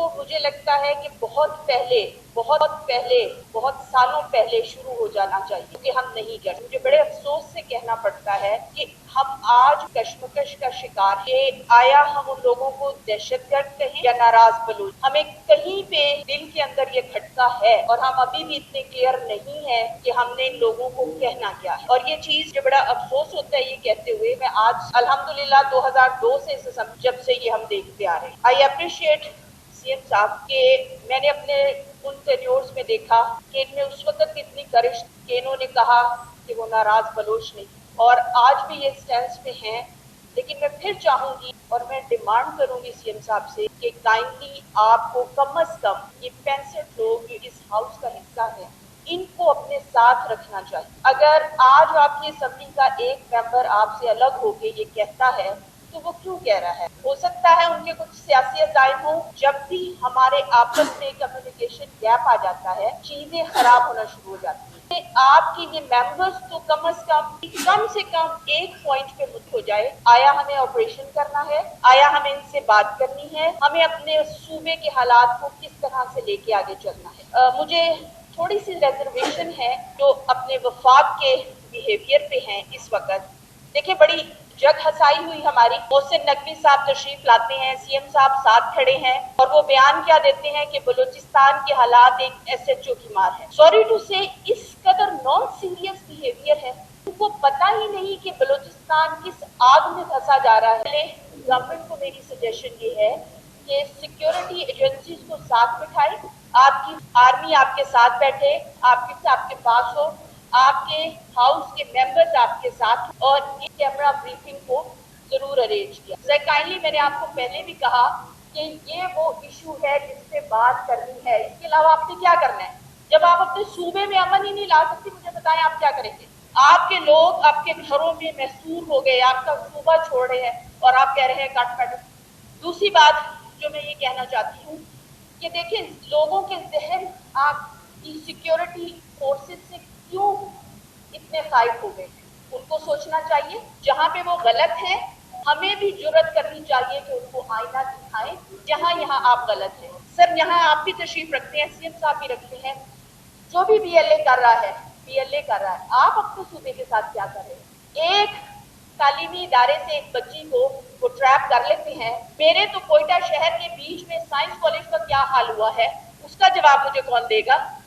तो मुझे लगता है कि बहुत सालों पहले शुरू हो जाना चाहिए कि हम नहीं कर। मुझे बड़े अफसोस से कहना पड़ता है कि हम आज कश्मकश का शिकार है। आया हम उन लोगों को दहशतगर्द कहें या नाराज बलूच, हमें कहीं पे दिल के अंदर ये खटका है और हम अभी भी इतने क्लियर नहीं है कि हमने इन लोगों को कहना क्या है। और ये चीज जो बड़ा अफसोस होता है ये कहते हुए, मैं आज अल्हम्दुलिल्लाह 2002 से जब से ये हम देखते आ रहे हैं। आई अप्रिशिएट सीएम साहब के, मैंने अपने उन टेन्योर्स में देखा कि इनमें उस वक्त इतनी करिश कि इन्होंने कहा कि वो नाराज बलोच नहीं, और आज भी ये स्टैंड पे हैं। लेकिन मैं फिर चाहूंगी और मैं डिमांड करूंगी सीएम साहब से कि काइंडली आपको कम से कम ये 65 लोग जो इस हाउस का हिस्सा है इनको अपने साथ रखना चाहिए। अगर आज आपकी असेंबली का एक मेंबर आपसे अलग होके ये कहता है तो वो क्यों कह रहा है? हो सकता है उनके कुछ सियासी अज़ाइम हो। जब भी हमारे आपस में कम्युनिकेशन गैप आ जाता है चीजें खराब होना शुरू हो जाती है। आपकी ये मेंबर्स तो कम से कम एक पॉइंट पे मुद्द हो जाए। आया हमें ऑपरेशन करना है, आया हमें इनसे बात करनी है, हमें अपने सूबे के हालात को किस तरह से लेके आगे चलना है। मुझे थोड़ी सी रिजर्वेशन है जो अपने वफाक के बिहेवियर पे हैं इस वक्त। देखिए, बड़ी जग हसाई हुई हमारी। मोहसिन नकवी साहब तशरीफ लाते हैं, सीएम साहब साथ खड़े हैं और वो बयान क्या देते हैं कि बलूचिस्तान के हालात एक एसएचओ की मार है। सॉरी टू से, इस कदर नॉन सीरियस बिहेवियर है। उनको पता ही नहीं कि बलूचिस्तान किस आग में फंसा जा रहा है। गवर्नमेंट को मेरी सजेशन ये है कि सिक्योरिटी एजेंसीज को साथ बिठाए, आपकी आर्मी आपके साथ बैठे, आपके पास हो, आपके हाउस के मेंबर्स आपके साथ, और ये कैमरा ब्रीफिंग को जरूर अरेंज किया। सर काइंडली, मैंने आपको पहले भी कहा कि ये वो इशू है जिस पे बात करनी है। इसके अलावा आपने क्या करना है? जब आप अपने सूबे में अमन ही नहीं ला सकते, मुझे बताएं आप क्या करेंगे? आपके लोग आपके घरों में महसूर हो गए, आपका सूबा छोड़ रहे हैं और आप कह रहे हैं काट काट। दूसरी बात जो मैं ये कहना चाहती हूँ कि देखिए, लोगों के जहन आपकी सिक्योरिटी फोर्सेस से क्यों इतने खाइफ हो गए हैं, उनको सोचना चाहिए। जहां पे वो गलत है हमें भी जुर्रत करनी चाहिए कि उनको आईना दिखाएं जहां यहाँ आप गलत हैं। सर, यहाँ आप भी तशरीफ रखते हैं, सीएम साहब भी रखते हैं। जो भी बीएलए कर रहा है, आप अपने सूबे के साथ क्या कर रहे हैं? एक तालीमी इदारे से एक बच्ची को वो ट्रैप कर लेते हैं। मेरे तो कोयटा शहर के बीच में साइंस कॉलेज का क्या हाल हुआ है उसका जवाब मुझे कौन देगा?